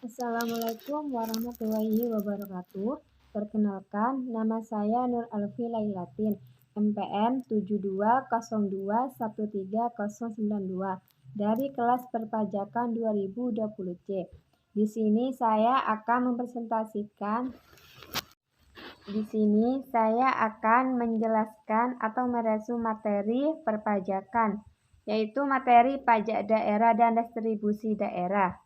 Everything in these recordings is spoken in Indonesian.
Assalamualaikum warahmatullahi wabarakatuh. Perkenalkan, nama saya Nur Alfi Lailatin, MPN 7202130092 dari kelas perpajakan 2020C. Di sini saya akan menjelaskan atau meresu materi perpajakan, yaitu materi pajak daerah dan distribusi daerah.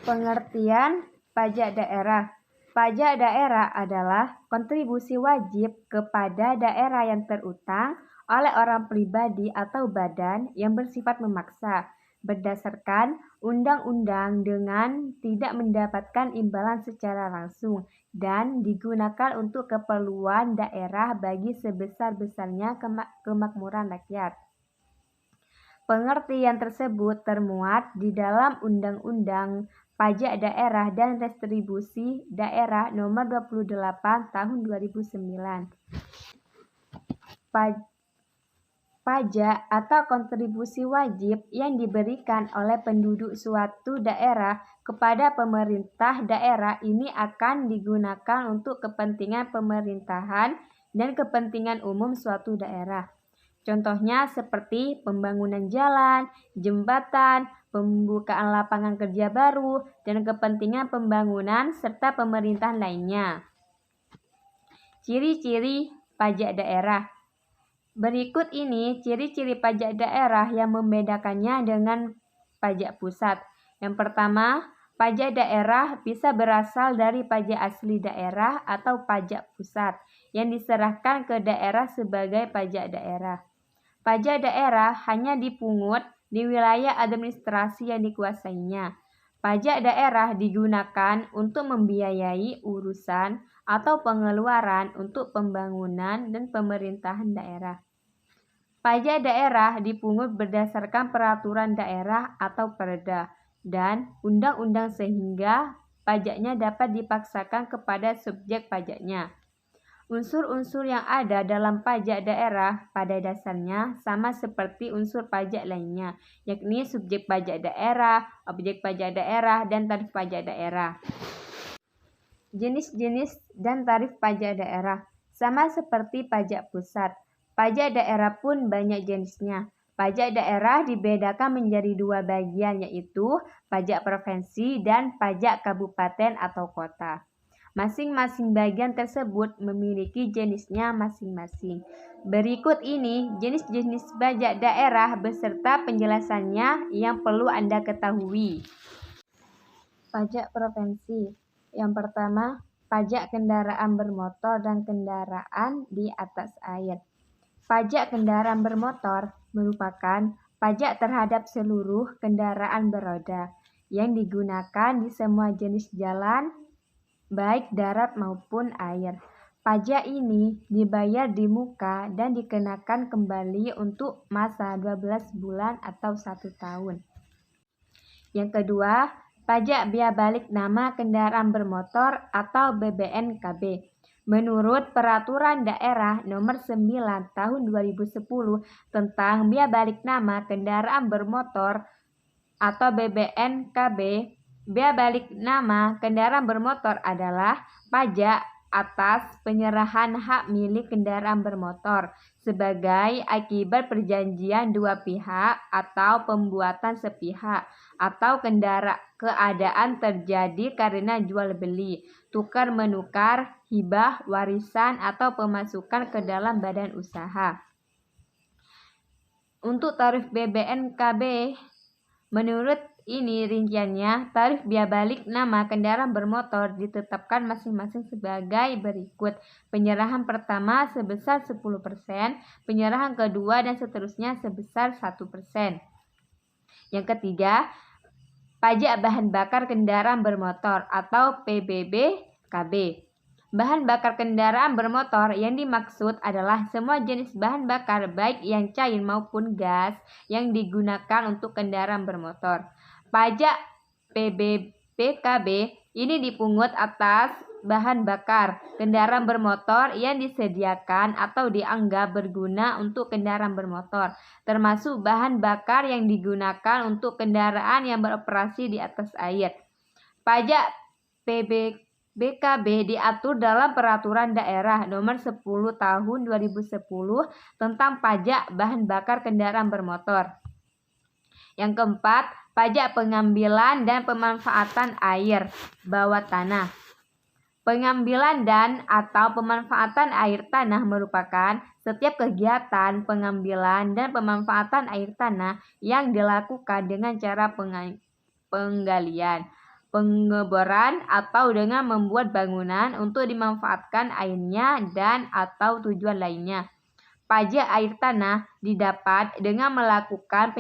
Pengertian pajak daerah. Pajak daerah adalah kontribusi wajib kepada daerah yang terutang oleh orang pribadi atau badan yang bersifat memaksa berdasarkan undang-undang dengan tidak mendapatkan imbalan secara langsung dan digunakan untuk keperluan daerah bagi sebesar-besarnya kemakmuran rakyat. Pengertian tersebut termuat di dalam Undang-Undang Pajak Daerah dan Distribusi Daerah Nomor 28 Tahun 2009. Pajak atau kontribusi wajib yang diberikan oleh penduduk suatu daerah kepada pemerintah daerah ini akan digunakan untuk kepentingan pemerintahan dan kepentingan umum suatu daerah. Contohnya seperti pembangunan jalan, jembatan, pembukaan lapangan kerja baru, dan kepentingan pembangunan serta pemerintahan lainnya. Ciri-ciri pajak daerah. Berikut ini ciri-ciri pajak daerah yang membedakannya dengan pajak pusat. Yang pertama, pajak daerah bisa berasal dari pajak asli daerah atau pajak pusat yang diserahkan ke daerah sebagai pajak daerah. Pajak daerah hanya dipungut di wilayah administrasi yang dikuasainya. Pajak daerah digunakan untuk membiayai urusan atau pengeluaran untuk pembangunan dan pemerintahan daerah. Pajak daerah dipungut berdasarkan peraturan daerah atau perda dan undang-undang sehingga pajaknya dapat dipaksakan kepada subjek pajaknya. Unsur-unsur yang ada dalam pajak daerah pada dasarnya sama seperti unsur pajak lainnya, yakni subjek pajak daerah, objek pajak daerah, dan tarif pajak daerah. Jenis-jenis dan tarif pajak daerah sama seperti pajak pusat. Pajak daerah pun banyak jenisnya. Pajak daerah dibedakan menjadi dua bagian, yaitu pajak provinsi dan pajak kabupaten atau kota. Masing-masing bagian tersebut memiliki jenisnya masing-masing. Berikut ini jenis-jenis pajak daerah beserta penjelasannya yang perlu Anda ketahui. Pajak provinsi. Yang pertama, pajak kendaraan bermotor dan kendaraan di atas air. Pajak kendaraan bermotor merupakan pajak terhadap seluruh kendaraan beroda yang digunakan di semua jenis jalan, baik darat maupun air. Pajak ini dibayar di muka dan dikenakan kembali untuk masa 12 bulan atau 1 tahun. Yang kedua, pajak biaya balik nama kendaraan bermotor atau BBNKB. Menurut Peraturan Daerah Nomor 9 Tahun 2010 tentang biaya balik nama kendaraan bermotor atau BBNKB, biaya balik nama kendaraan bermotor adalah pajak atas penyerahan hak milik kendaraan bermotor sebagai akibat perjanjian dua pihak atau pembuatan sepihak atau keadaan terjadi karena jual beli, tukar menukar, hibah, warisan atau pemasukan ke dalam badan usaha. Untuk tarif BBNKB, menurut ini rinciannya, tarif biaya balik nama kendaraan bermotor ditetapkan masing-masing sebagai berikut. Penyerahan pertama sebesar 10%, penyerahan kedua dan seterusnya sebesar 1%. Yang ketiga, pajak bahan bakar kendaraan bermotor atau PBBKB. Bahan bakar kendaraan bermotor yang dimaksud adalah semua jenis bahan bakar baik yang cair maupun gas yang digunakan untuk kendaraan bermotor. Pajak PBBKB ini dipungut atas bahan bakar kendaraan bermotor yang disediakan atau dianggap berguna untuk kendaraan bermotor, termasuk bahan bakar yang digunakan untuk kendaraan yang beroperasi di atas air. Pajak BKB diatur dalam Peraturan Daerah Nomor 10 Tahun 2010 tentang pajak bahan bakar kendaraan bermotor. Yang keempat, pajak pengambilan dan pemanfaatan air bawah tanah. Pengambilan dan atau pemanfaatan air tanah merupakan setiap kegiatan pengambilan dan pemanfaatan air tanah yang dilakukan dengan cara penggalian, pengeboran, atau dengan membuat bangunan untuk dimanfaatkan airnya dan atau tujuan lainnya. Pajak air tanah didapat dengan melakukan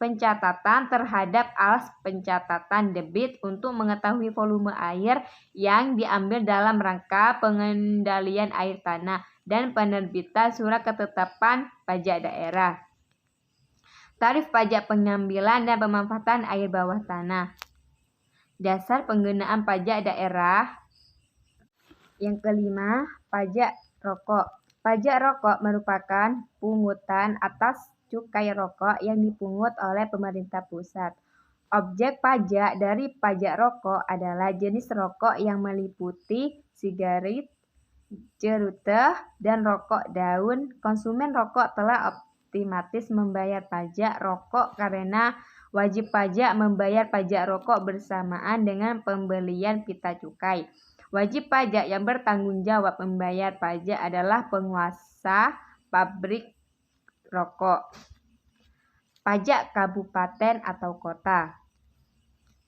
pencatatan terhadap alas pencatatan debit untuk mengetahui volume air yang diambil dalam rangka pengendalian air tanah dan penerbitan surat ketetapan pajak daerah. Tarif pajak pengambilan dan pemanfaatan air bawah tanah. Dasar penggunaan pajak daerah. Yang kelima, pajak rokok. Pajak rokok merupakan pungutan atas cukai rokok yang dipungut oleh pemerintah pusat. Objek pajak dari pajak rokok adalah jenis rokok yang meliputi sigaret, ceruteh, dan rokok daun. Konsumen rokok telah otomatis membayar pajak rokok karena wajib pajak membayar pajak rokok bersamaan dengan pembelian pita cukai. Wajib pajak yang bertanggung jawab membayar pajak adalah penguasa pabrik rokok. Pajak kabupaten atau kota.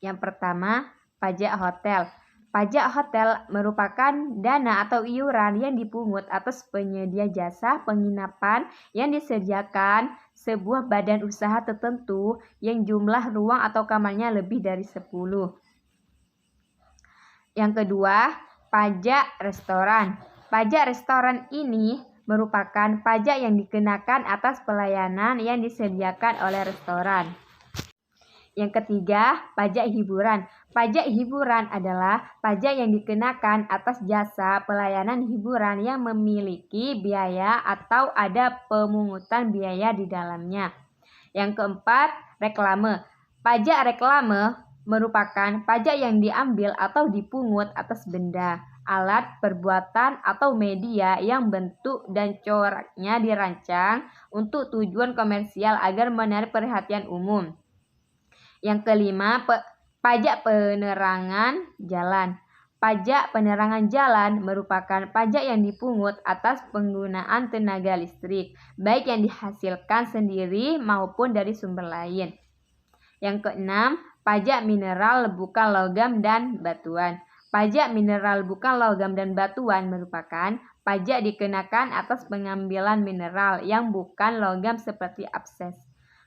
Yang pertama, pajak hotel. Pajak hotel merupakan dana atau iuran yang dipungut atas penyedia jasa penginapan yang disediakan sebuah badan usaha tertentu yang jumlah ruang atau kamarnya lebih dari 10. Yang kedua, pajak restoran. Pajak restoran ini merupakan pajak yang dikenakan atas pelayanan yang disediakan oleh restoran. Yang ketiga, pajak hiburan. Pajak hiburan adalah pajak yang dikenakan atas jasa pelayanan hiburan yang memiliki biaya atau ada pemungutan biaya di dalamnya. Yang keempat, reklame. Pajak reklame merupakan pajak yang diambil atau dipungut atas benda, alat, perbuatan, atau media yang bentuk dan coraknya dirancang untuk tujuan komersial agar menarik perhatian umum. Yang kelima, pajak penerangan jalan. Pajak penerangan jalan merupakan pajak yang dipungut atas penggunaan tenaga listrik, baik yang dihasilkan sendiri maupun dari sumber lain. Yang keenam, pajak mineral bukan logam dan batuan. Pajak mineral bukan logam dan batuan merupakan pajak dikenakan atas pengambilan mineral yang bukan logam seperti apses,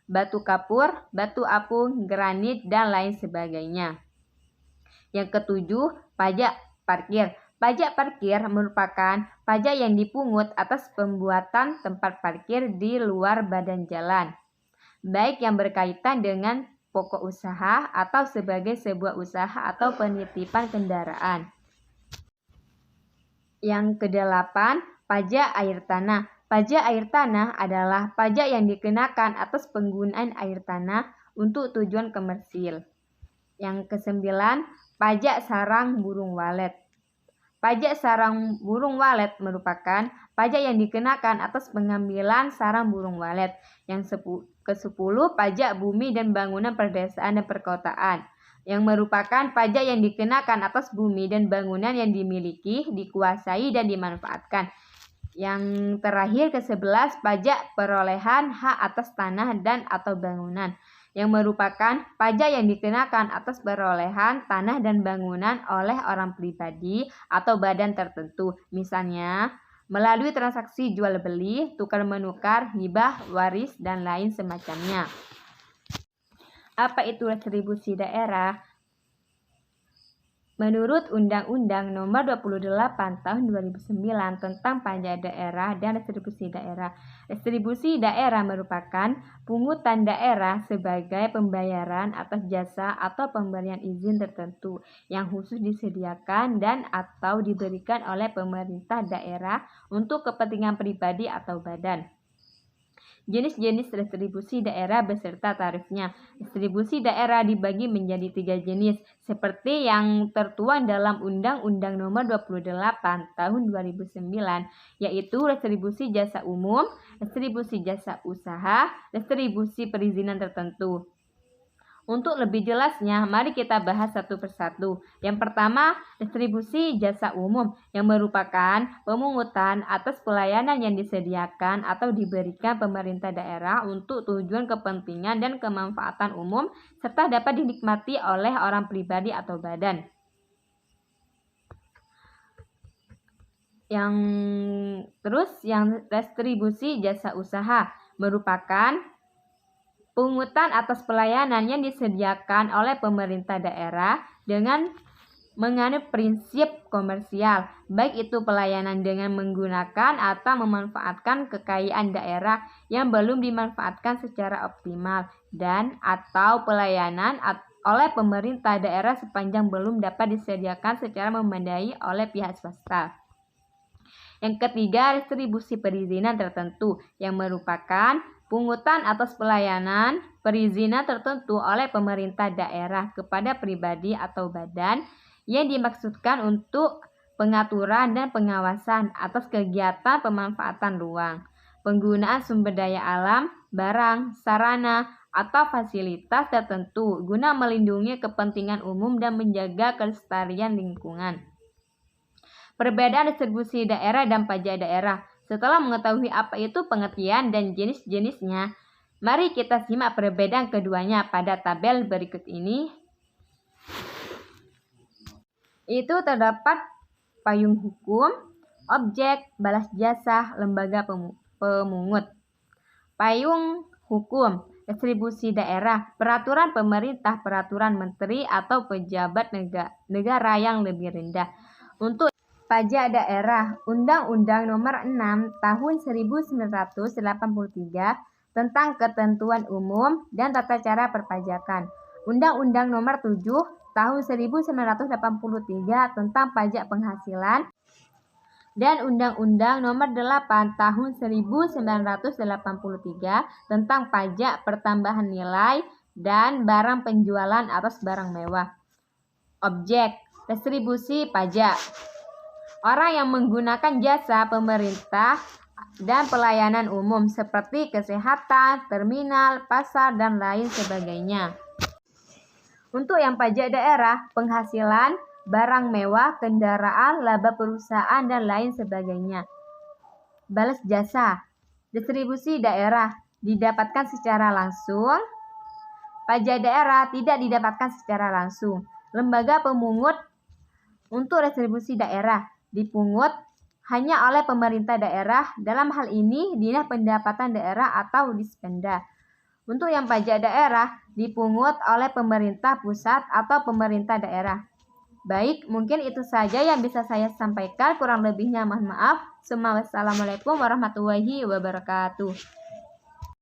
batu kapur, batu apung, granit, dan lain sebagainya. Yang ketujuh, pajak parkir. Pajak parkir merupakan pajak yang dipungut atas pembuatan tempat parkir di luar badan jalan, baik yang berkaitan dengan pokok usaha atau sebagai sebuah usaha atau penitipan kendaraan. Yang kedelapan, pajak air tanah. Pajak air tanah adalah pajak yang dikenakan atas penggunaan air tanah untuk tujuan komersil. Yang kesembilan, pajak sarang burung walet. Pajak sarang burung walet merupakan pajak yang dikenakan atas pengambilan sarang burung walet. Yang ke-10, pajak bumi dan bangunan perdesaan dan perkotaan, yang merupakan pajak yang dikenakan atas bumi dan bangunan yang dimiliki, dikuasai, dan dimanfaatkan. Yang terakhir ke-11, pajak perolehan hak atas tanah dan atau bangunan, yang merupakan pajak yang dikenakan atas perolehan tanah dan bangunan oleh orang pribadi atau badan tertentu, misalnya melalui transaksi jual beli, tukar menukar, hibah, waris, dan lain semacamnya. Apa itu retribusi daerah? Menurut Undang-Undang Nomor 28 Tahun 2009 tentang Pajak Daerah dan Distribusi Daerah. Distribusi daerah merupakan pungutan daerah sebagai pembayaran atas jasa atau pemberian izin tertentu yang khusus disediakan dan atau diberikan oleh pemerintah daerah untuk kepentingan pribadi atau badan. Jenis-jenis distribusi daerah beserta tarifnya. Distribusi daerah dibagi menjadi 3 jenis, seperti yang tertuang dalam Undang-Undang Nomor 28 Tahun 2009, yaitu distribusi jasa umum, distribusi jasa usaha, distribusi perizinan tertentu. Untuk lebih jelasnya, mari kita bahas satu persatu. Yang pertama, distribusi jasa umum yang merupakan pemungutan atas pelayanan yang disediakan atau diberikan pemerintah daerah untuk tujuan kepentingan dan kemanfaatan umum serta dapat dinikmati oleh orang pribadi atau badan. Yang distribusi jasa usaha merupakan pungutan atas pelayanan yang disediakan oleh pemerintah daerah dengan menganut prinsip komersial, baik itu pelayanan dengan menggunakan atau memanfaatkan kekayaan daerah yang belum dimanfaatkan secara optimal dan atau pelayanan oleh pemerintah daerah sepanjang belum dapat disediakan secara memadai oleh pihak swasta. Yang ketiga, distribusi perizinan tertentu yang merupakan pungutan atas pelayanan perizinan tertentu oleh pemerintah daerah kepada pribadi atau badan yang dimaksudkan untuk pengaturan dan pengawasan atas kegiatan pemanfaatan ruang, penggunaan sumber daya alam, barang, sarana, atau fasilitas tertentu guna melindungi kepentingan umum dan menjaga kelestarian lingkungan. Perbedaan distribusi daerah dan pajak daerah. Setelah mengetahui apa itu pengertian dan jenis-jenisnya, mari kita simak perbedaan keduanya pada tabel berikut ini. Itu terdapat payung hukum, objek, balas jasa, lembaga pemungut. Payung hukum, distribusi daerah, peraturan pemerintah, peraturan menteri atau pejabat negara yang lebih rendah. Untuk pajak daerah, Undang-Undang Nomor 6 Tahun 1983 tentang Ketentuan Umum dan Tata Cara Perpajakan. Undang-Undang Nomor 7 Tahun 1983 tentang Pajak Penghasilan dan Undang-Undang Nomor 8 Tahun 1983 tentang Pajak Pertambahan Nilai dan Barang Penjualan atas Barang Mewah. Objek distribusi pajak. Orang yang menggunakan jasa pemerintah dan pelayanan umum seperti kesehatan, terminal, pasar, dan lain sebagainya. Untuk yang pajak daerah, penghasilan, barang mewah, kendaraan, laba perusahaan, dan lain sebagainya. Balas jasa, distribusi daerah didapatkan secara langsung. Pajak daerah tidak didapatkan secara langsung. Lembaga pemungut untuk distribusi daerah dipungut hanya oleh pemerintah daerah, dalam hal ini Dinas Pendapatan Daerah atau Dispenda. Untuk yang pajak daerah dipungut oleh pemerintah pusat atau pemerintah daerah. Baik, mungkin itu saja yang bisa saya sampaikan, kurang lebihnya mohon maaf. Wassalamualaikum warahmatullahi wabarakatuh.